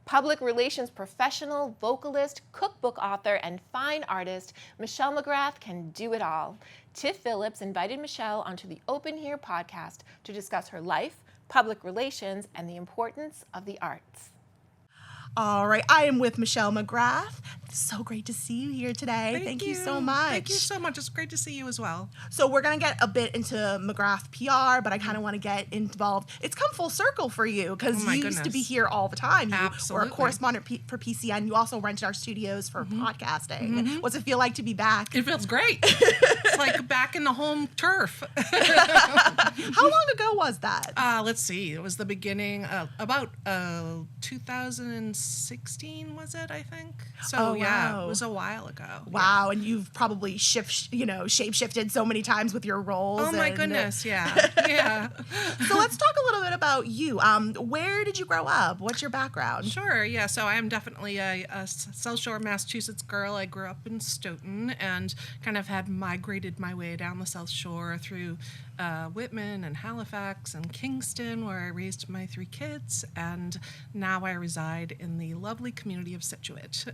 Public relations professional, vocalist, cookbook author, and fine artist, Michelle McGrath can do it all. Tiff Phillips invited Michelle onto the Open Here podcast to discuss her life, public relations, and the importance of the arts. All right, I am with Michelle McGrath. It's so great to see you here today. Thank you so much. Thank you so much. It's great to see you as well. So we're going to get a bit into McGrath PR, but I kind of want to get involved. It's come full circle for you because you used to be here all the time. You Absolutely. were a correspondent for PCN. You also rented our studios for podcasting. What's it feel like to be back? It feels great. It's like back in the home turf. How long ago was that? Let's see. It was the beginning of about 2016, was it, I think? So, yeah, it was a while ago. Wow, and you've probably shape-shifted so many times with your roles. Oh, my goodness, yeah. Yeah. So let's talk a little bit about you. Where did you grow up? What's your background? Sure, yeah. So I am definitely a South Shore, Massachusetts girl. I grew up in Stoughton and kind of had migrated my way down the South Shore through Whitman and Halifax and Kingston, where I raised my 3 kids, and now I reside in the lovely community of Scituate.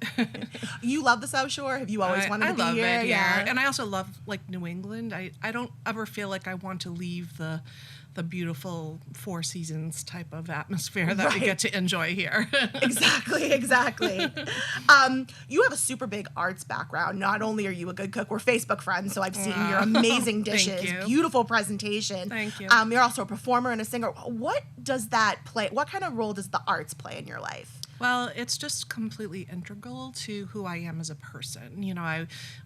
You love the South Shore? Have you always wanted to be here? I love it, yeah. And I also love, New England. I don't ever feel like I want to leave the beautiful Four Seasons type of atmosphere that we get to enjoy here. Exactly. You have a super big arts background. Not only are you a good cook, we're Facebook friends, so I've seen your amazing dishes, beautiful presentation. Thank you. You're also a performer and a singer. What does that play? What kind of role does the arts play in your life? Well, it's just completely integral to who I am as a person.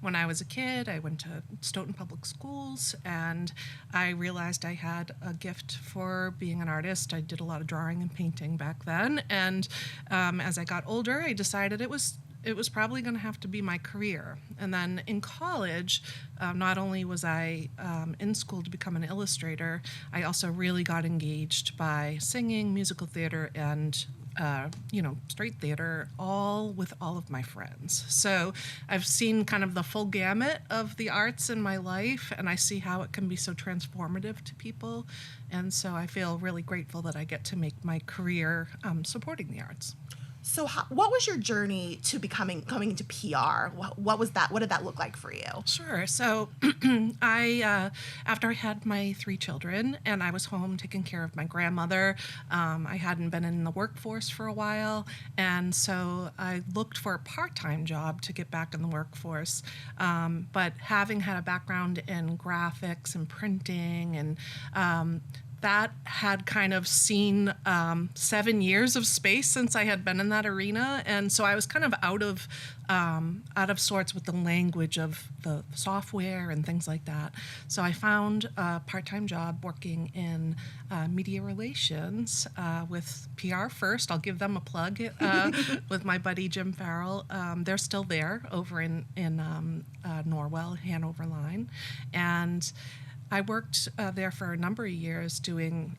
When I was a kid, I went to Stoughton Public Schools, and I realized I had a gift for being an artist. I did a lot of drawing and painting back then, and as I got older, I decided it was probably going to have to be my career. And then in college, not only was I in school to become an illustrator, I also really got engaged by singing, musical theater, and straight theater, all with all of my friends. So I've seen kind of the full gamut of the arts in my life, and I see how it can be so transformative to people. And so I feel really grateful that I get to make my career supporting the arts. So what was your journey to coming into PR? What was that? What did that look like for you? Sure. So after I had my 3 children and I was home taking care of my grandmother, I hadn't been in the workforce for a while. And so I looked for a part-time job to get back in the workforce. But having had a background in graphics and printing and that had kind of seen 7 years of space since I had been in that arena, and so I was kind of out of sorts with the language of the software and things like that. So I found a part-time job working in media relations with PR First. I'll give them a plug with my buddy Jim Farrell. They're still there over in Norwell, Hanover line, and I worked there for a number of years doing,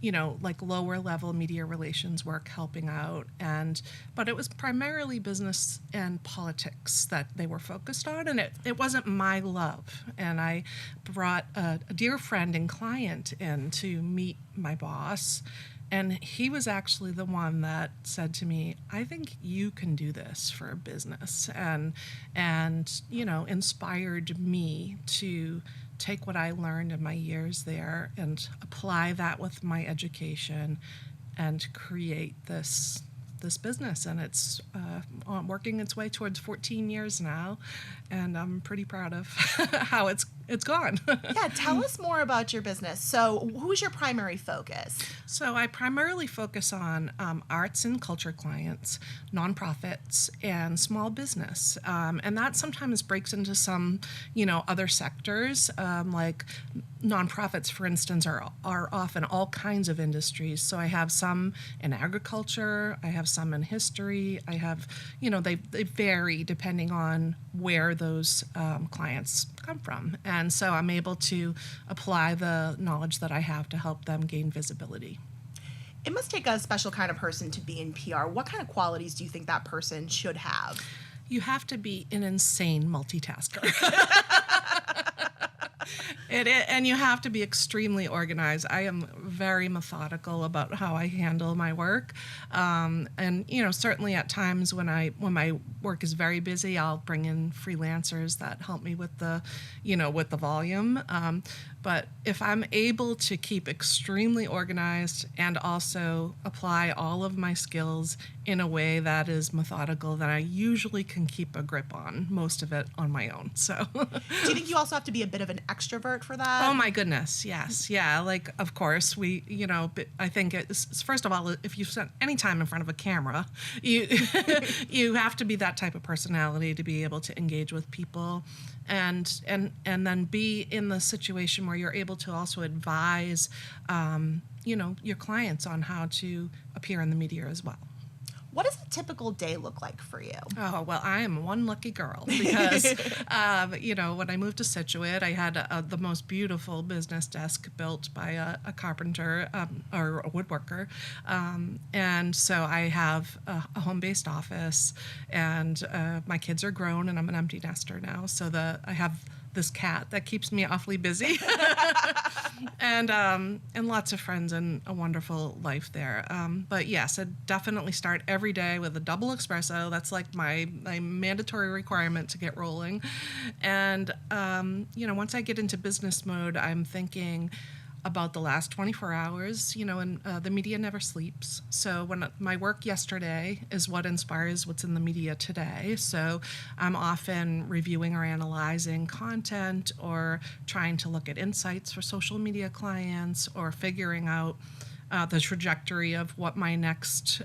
lower level media relations work, helping out. But it was primarily business and politics that they were focused on. And it wasn't my love. And I brought a dear friend and client in to meet my boss. And he was actually the one that said to me, I think you can do this for a business. And inspired me to take what I learned in my years there and apply that with my education and create this business. And it's working its way towards 14 years now, and I'm pretty proud of how it's gone. Yeah, tell us more about your business. So who's your primary focus? So I primarily focus on arts and culture clients, nonprofits, and small business. And that sometimes breaks into some, other sectors, like nonprofits, for instance, are often all kinds of industries. So I have some in agriculture, I have some in history, I have, they vary depending on where those clients come from. And so I'm able to apply the knowledge that I have to help them gain visibility. It must take a special kind of person to be in PR. What kind of qualities do you think that person should have? You have to be an insane multitasker. And you have to be extremely organized. I am very methodical about how I handle my work. And, certainly at times when my work is very busy, I'll bring in freelancers that help me with the volume. But if I'm able to keep extremely organized and also apply all of my skills in a way that is methodical, then I usually can keep a grip on most of it on my own. So, do you think you also have to be a bit of an extrovert for that? Oh my goodness, yes, yeah. Like, of course, I think it's, first of all, if you spend any time in front of a camera, you you have to be that type of personality to be able to engage with people. And then be in the situation where you're able to also advise, your clients on how to appear in the media as well. What does a typical day look like for you? Oh, well, I am one lucky girl because, when I moved to Scituate, I had the most beautiful business desk built by a carpenter or a woodworker. And so I have a home-based office, and my kids are grown, and I'm an empty nester now. So I have this cat that keeps me awfully busy, and lots of friends and a wonderful life there. But yes, I definitely start every day with a double espresso. That's like my mandatory requirement to get rolling. And once I get into business mode, I'm thinking about the last 24 hours, and the media never sleeps. So when my work yesterday is what inspires what's in the media today. So I'm often reviewing or analyzing content, or trying to look at insights for social media clients, or figuring out the trajectory of what my next,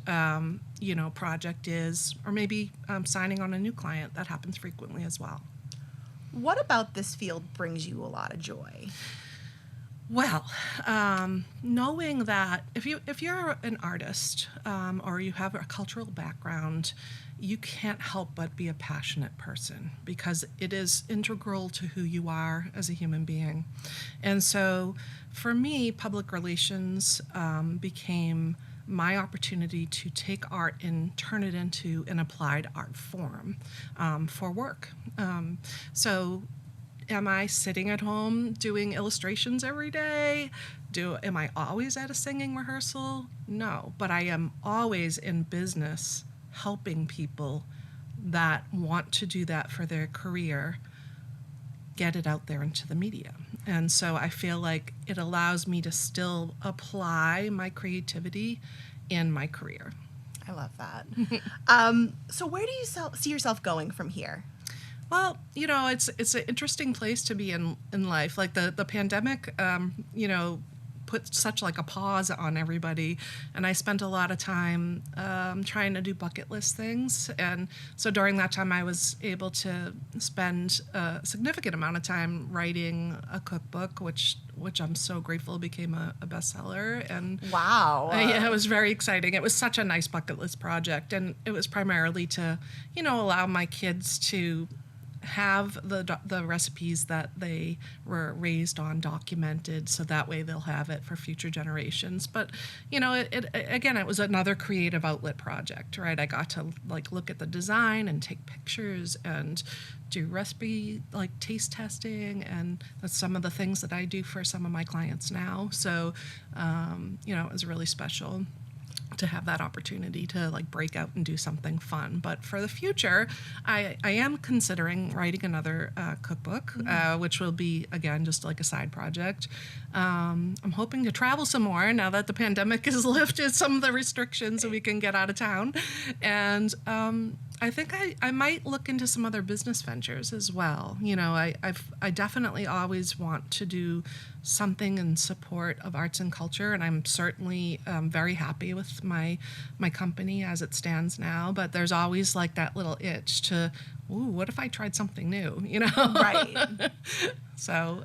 project is, or maybe signing on a new client. That happens frequently as well. What about this field brings you a lot of joy? Well, knowing that if you're an artist, or you have a cultural background, you can't help but be a passionate person, because it is integral to who you are as a human being. And so for me, public relations became my opportunity to take art and turn it into an applied art form for work. So am I sitting at home doing illustrations every day? Am I always at a singing rehearsal? No, but I am always in business helping people that want to do that for their career get it out there into the media. And so I feel like it allows me to still apply my creativity in my career. I love that. So where do you see yourself going from here? Well, it's an interesting place to be in life. Like the pandemic, put such like a pause on everybody, and I spent a lot of time trying to do bucket list things. And so during that time, I was able to spend a significant amount of time writing a cookbook, which I'm so grateful became a bestseller. And wow, yeah, it was very exciting. It was such a nice bucket list project, and it was primarily to, allow my kids to have the recipes that they were raised on documented, so that way they'll have it for future generations. But it was another creative outlet project, right? I got to look at the design and take pictures and do recipe taste testing, and that's some of the things that I do for some of my clients now. So it was really special to have that opportunity to break out and do something fun. But for the future, I am considering writing another cookbook, which will be, again, just a side project. I'm hoping to travel some more now that the pandemic has lifted some of the restrictions so we can get out of town. And I think I might look into some other business ventures as well. I definitely always want to do something in support of arts and culture, and I'm certainly very happy with my company as it stands now. But there's always that little itch to, what if I tried something new? Right. So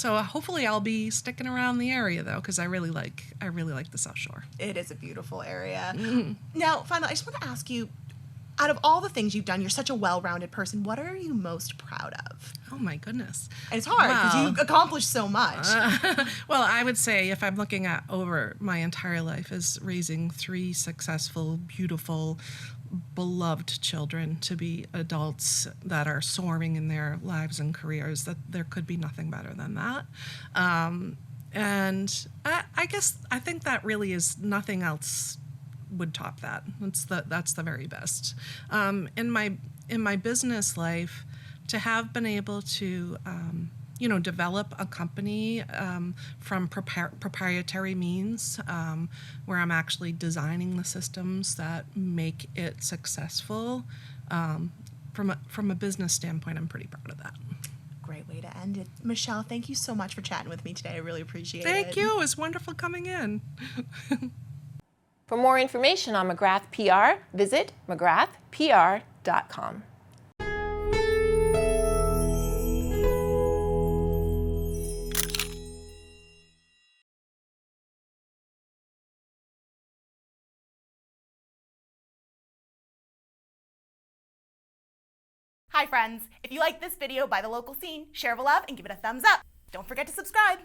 hopefully I'll be sticking around the area though, because I really like the South Shore. It is a beautiful area. Now, finally, I just want to ask you, out of all the things you've done, you're such a well-rounded person. What are you most proud of? Oh, my goodness. And it's hard because you've accomplished so much. Well, I would say if I'm looking at over my entire life is raising 3 successful, beautiful, beloved children to be adults that are soaring in their lives and careers, that there could be nothing better than that. And I think that really is nothing else would top that. That's the very best. In my business life, to have been able to develop a company from proprietary means, where I'm actually designing the systems that make it successful. From a business standpoint, I'm pretty proud of that. Great way to end it. Michelle, thank you so much for chatting with me today. I really appreciate it. Thank you. It was wonderful coming in. For more information on McGrath PR, visit mcgrathpr.com. Hi friends, if you like this video by The Local Scene, share the love and give it a thumbs up. Don't forget to subscribe.